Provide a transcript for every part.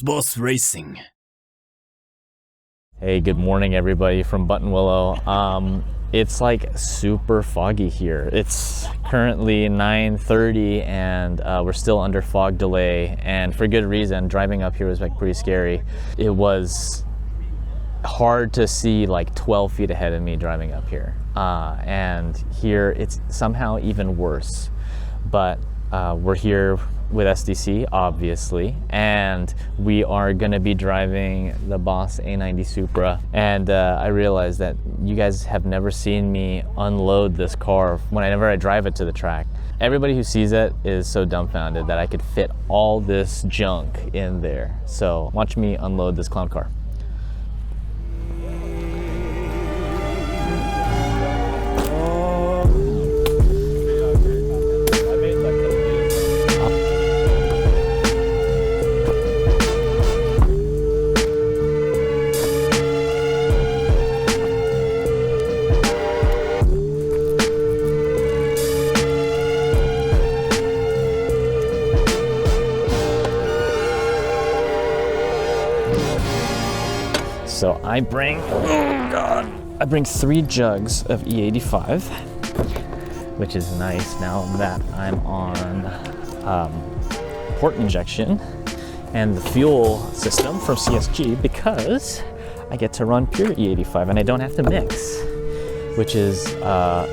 Boss Racing. Hey, good morning everybody from Buttonwillow. It's like super foggy here. It's currently 9:30 and we're still under fog delay, and for good reason. Driving up here was like pretty scary. It was hard to see like 12 feet ahead of me driving up here. And here it's somehow even worse. But we're here with SDC, obviously, and we are gonna be driving the Boss A90 Supra. And I realized that you guys have never seen me unload this car whenever I drive it to the track. Everybody who sees it is so dumbfounded that I could fit all this junk in there. So watch me unload this clown car. So I bring, I bring 3 jugs of E85, which is nice now that I'm on port injection and the fuel system from CSG, because I get to run pure E85 and I don't have to mix, which is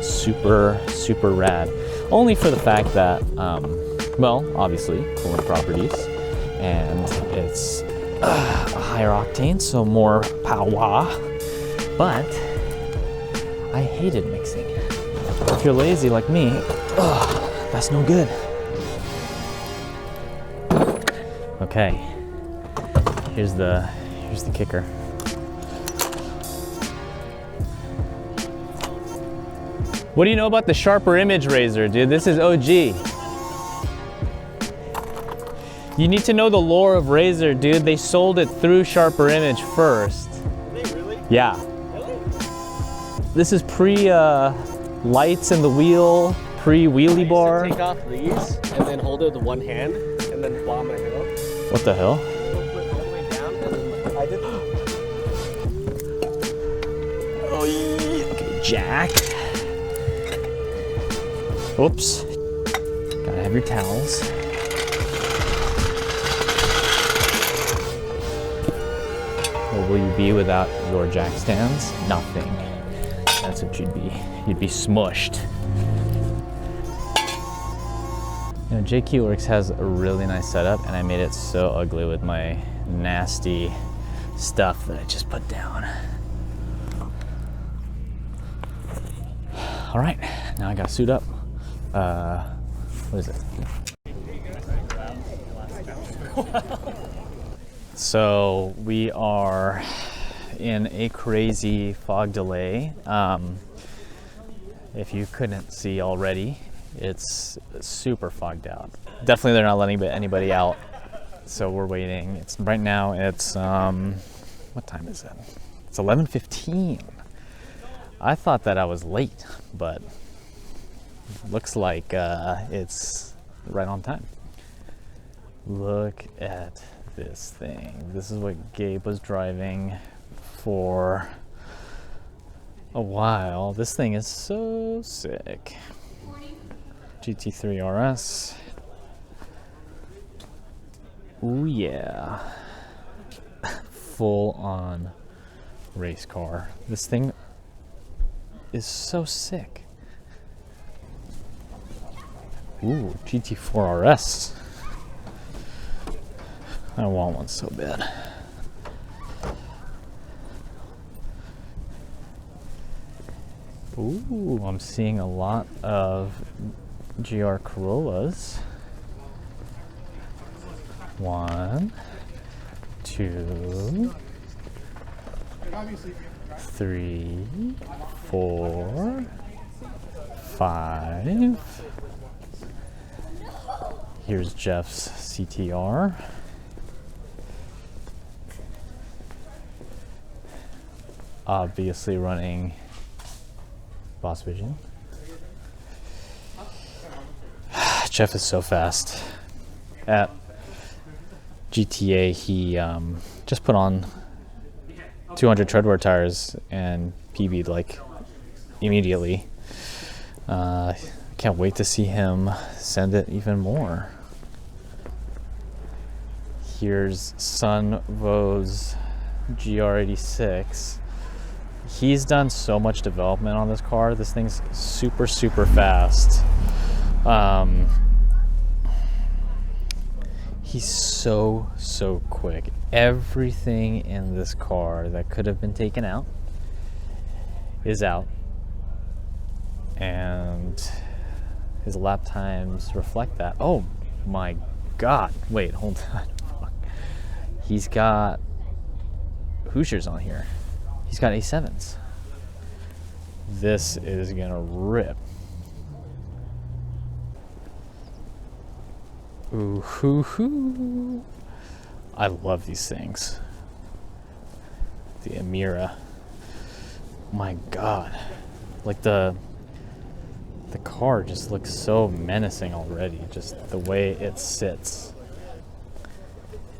super rad. Only for the fact that, well, obviously coolant properties, and it's a higher octane, so more power, but I hated mixing. If you're lazy like me, that's no good. Okay, here's the kicker. What do you know about the sharper image razor, dude? This is OG. You need to know the lore of Razor, dude. They sold it through Sharper Image first. Did they really? Yeah. Really? This is pre-lights in the wheel, pre-wheelie bar. Take off these and then hold it with one hand and then bomb a hill. What the hell? Put it all the way down and then I did. Oh, yeah. Okay, jack. Oops. Gotta have your towels. What will you be without your jack stands? Nothing. That's what you'd be. You'd be smushed. You know, JQ Works has a really nice setup, and I made it so ugly with my nasty stuff that I just put down. All right, now I gotta suit up. What is it? So we are in a crazy fog delay. If you couldn't see already, it's super fogged out. Definitely they're not letting anybody out, so we're waiting. Right now it's, what time is it? It's 11:15. I thought that I was late, but looks like it's right on time. Look at this thing. This is what Gabe was driving for a while. This thing is so sick. GT3 RS. Ooh yeah. Full on race car. This thing is so sick. Ooh, GT4 RS. I want one so bad. Ooh, I'm seeing a lot of GR Corollas. 1, 2, 3, 4, 5. Here's Jeff's CTR. Obviously running Boss Vision. Jeff is so fast at GTA, he just put on 200 treadwear tires and PB'd like immediately. Can't wait to see him send it even more. Here's Sunvo's GR86. He's done so much development on this car. This thing's super, super fast. He's so quick. Everything in this car that could have been taken out is out. And his lap times reflect that. Oh my God. Wait, hold on. He's got Hoosiers on here. He's got A7s. This is gonna rip. Ooh, hoo, hoo. I love these things. The Amira. My God. Like the car just looks so menacing already. Just the way it sits.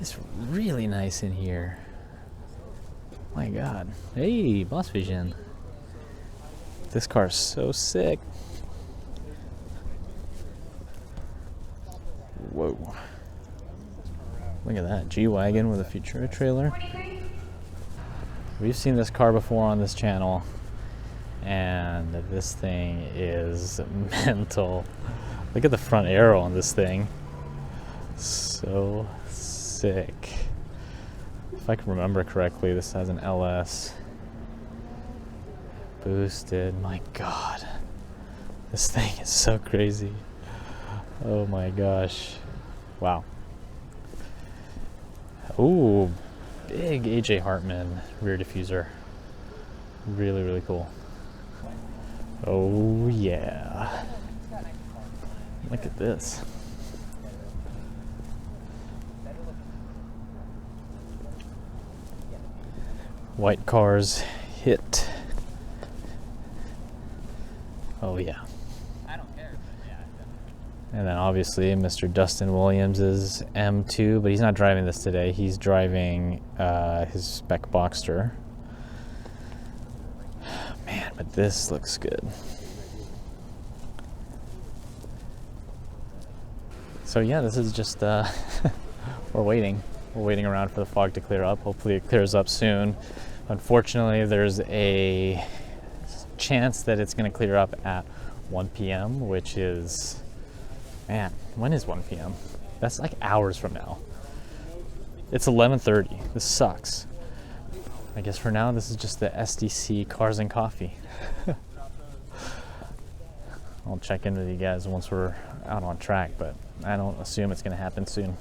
It's really nice in here. My God. Hey, Boss Vision. This car's so sick. Whoa. Look at that. G-Wagon with a Futura trailer. We've seen this car before on this channel, and this thing is mental. Look at the front arrow on this thing. So sick. If I can remember correctly, this has an LS. Boosted. My God. This thing is so crazy. Oh my gosh. Wow. Ooh, big AJ Hartman rear diffuser. Really, really cool. Oh yeah. Look at this. White cars hit. Oh yeah. And then obviously Mr. Dustin Williams' M2, but he's not driving this today. He's driving his Spec Boxster. Man, but this looks good. So yeah, this is just, we're waiting. We're waiting around for the fog to clear up. Hopefully it clears up soon. Unfortunately, there's a chance that it's gonna clear up at 1 p.m., which is, man, when is 1 p.m.? That's like hours from now. It's 11:30. This sucks. I guess for now, this is just the SDC Cars and Coffee. I'll check in with you guys once we're out on track, but I don't assume it's going to happen soon.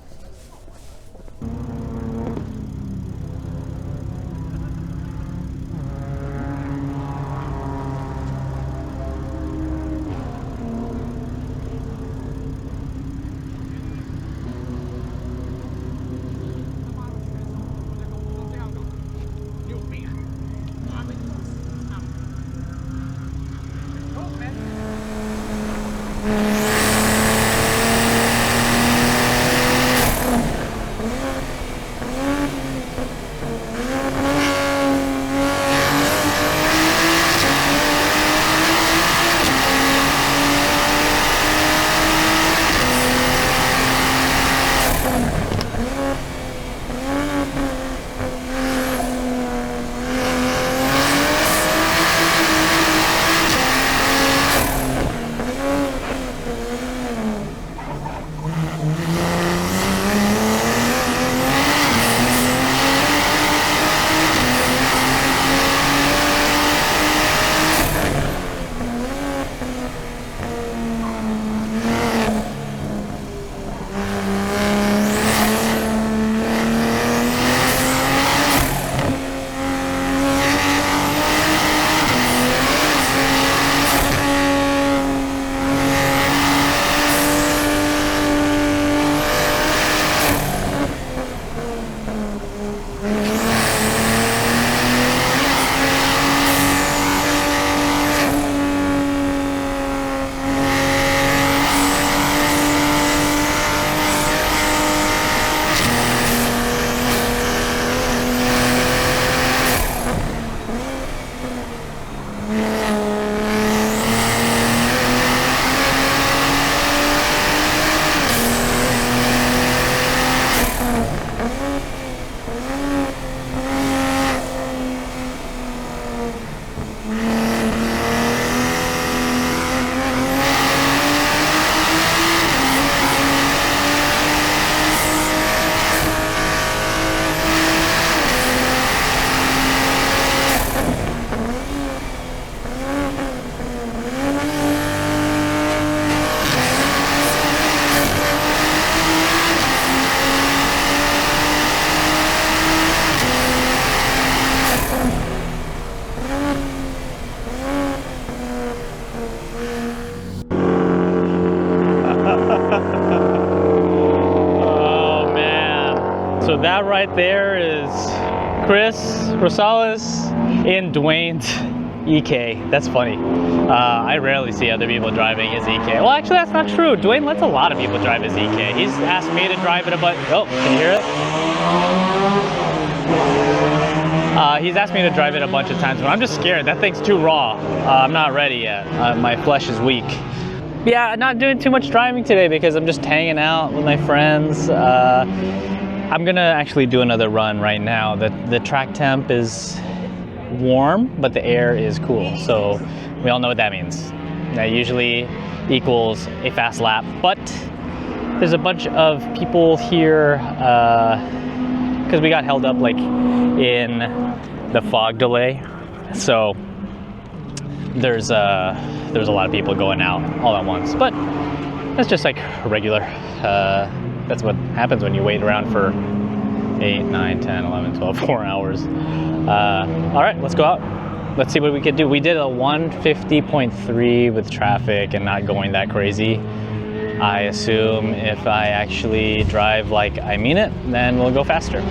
right there is Chris Rosales in Dwayne's EK. That's funny. I rarely see other people driving his EK. Well, actually, that's not true. Dwayne lets a lot of people drive his EK. He's asked me to drive it a bunch. Oh, can you hear it? He's asked me to drive it a bunch of times, but I'm just scared. That thing's too raw. I'm not ready yet. My flesh is weak. Yeah, not doing too much driving today because I'm just hanging out with my friends. I'm gonna actually do another run right now. The track temp is warm, but the air is cool. So we all know what that means. That usually equals a fast lap, but there's a bunch of people here because we got held up like in the fog delay. So there's a lot of people going out all at once, but that's just like regular. That's what happens when you wait around for 8, 9, 10, 11, 12, 4 hours. All right, let's go out. Let's see what we could do. We did a 150.3 with traffic and not going that crazy. I assume if I actually drive like I mean it, then we'll go faster.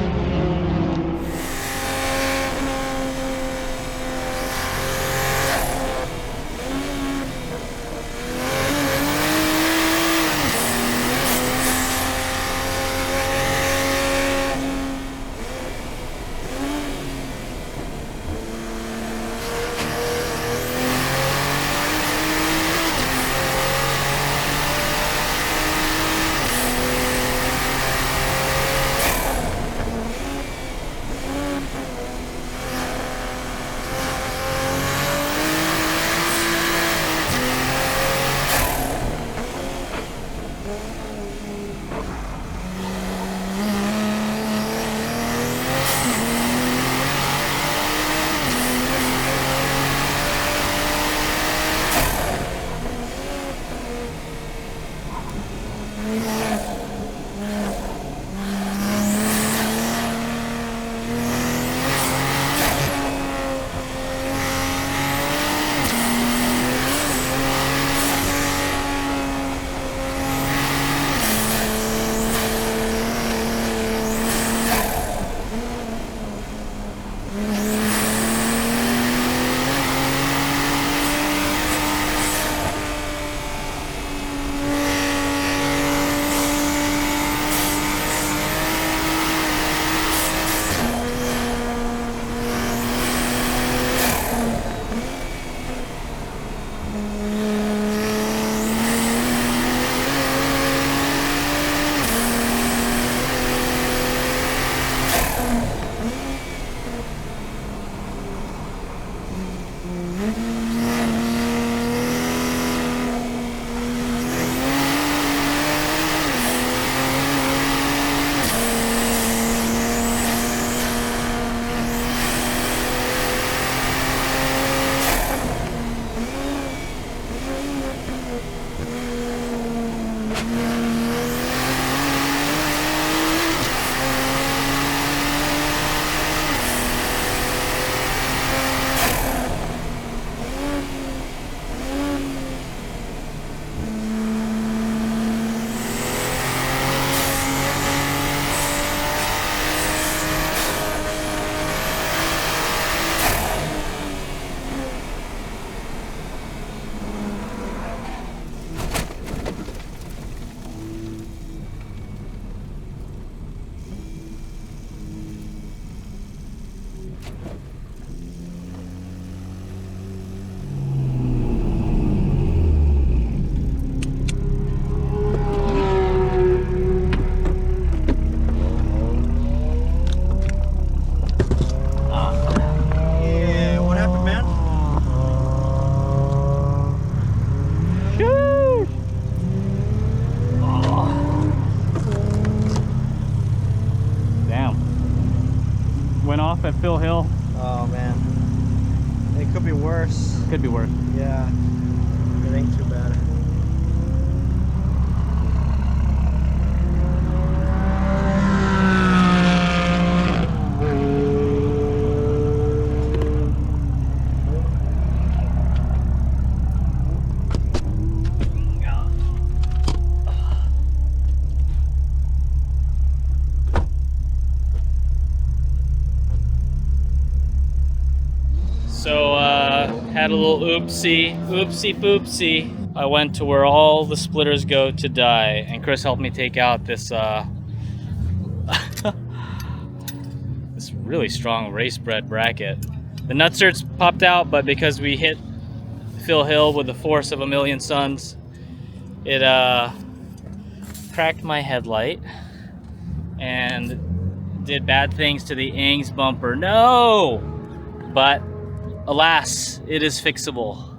At Phil Hill. Oh man, it could be worse. Could be worse. Yeah, it ain't too bad. had a little oopsie poopsie. I went to where all the splitters go to die, and Chris helped me take out this this really strong race bred bracket. The nutserts popped out, but because we hit Phil Hill with the force of a million suns, it cracked my headlight and did bad things to the Ings bumper. No! But alas, it is fixable.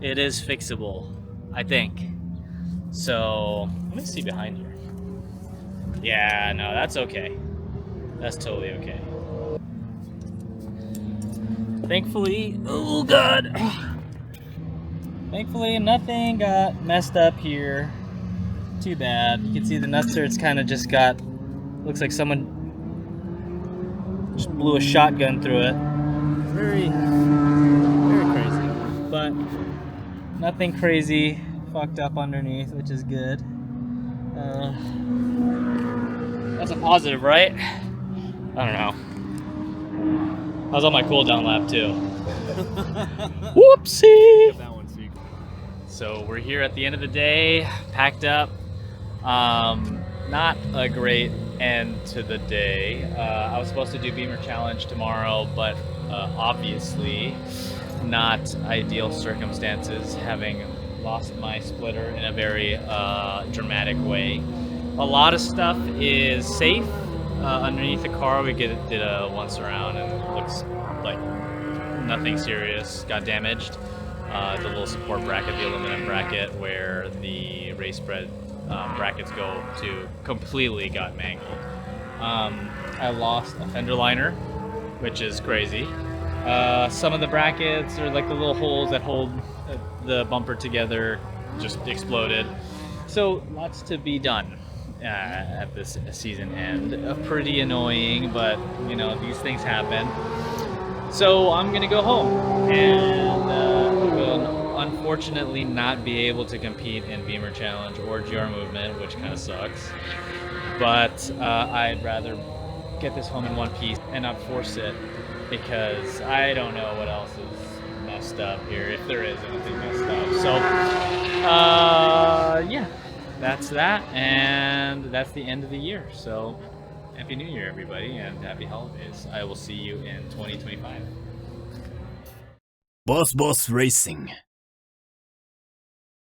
It is fixable, I think. So, let me see behind here. Yeah, no, that's okay. That's totally okay. Thankfully, oh God. Thankfully, nothing got messed up here. Too bad. You can see the nutserts kind of just got, looks like someone just blew a shotgun through it. Very crazy. But nothing crazy fucked up underneath, which is good. That's a positive, right? I don't know. I was on my cool down lap too. Whoopsie! So we're here at the end of the day, packed up. Not a great end to the day. I was supposed to do Beamer Challenge tomorrow, but obviously not ideal circumstances, having lost my splitter in a very dramatic way. A lot of stuff is safe underneath the car. We did a once around and it looks like nothing serious got damaged. The little support bracket, the aluminum bracket where the race bred brackets go to, completely got mangled. I lost a fender liner, which is crazy. Some of the brackets, or like the little holes that hold the bumper together, just exploded. So lots to be done at this season end. Pretty annoying, but you know, these things happen. So I'm gonna go home and will unfortunately not be able to compete in Beamer Challenge or GR Movement, which kind of sucks. But I'd rather get this home in one piece and not force it, because I don't know what else is messed up here, if there is anything messed up. So yeah, that's that, and that's the end of the year. So Happy New Year, everybody, and happy holidays. I will see you in 2025. Boss Racing.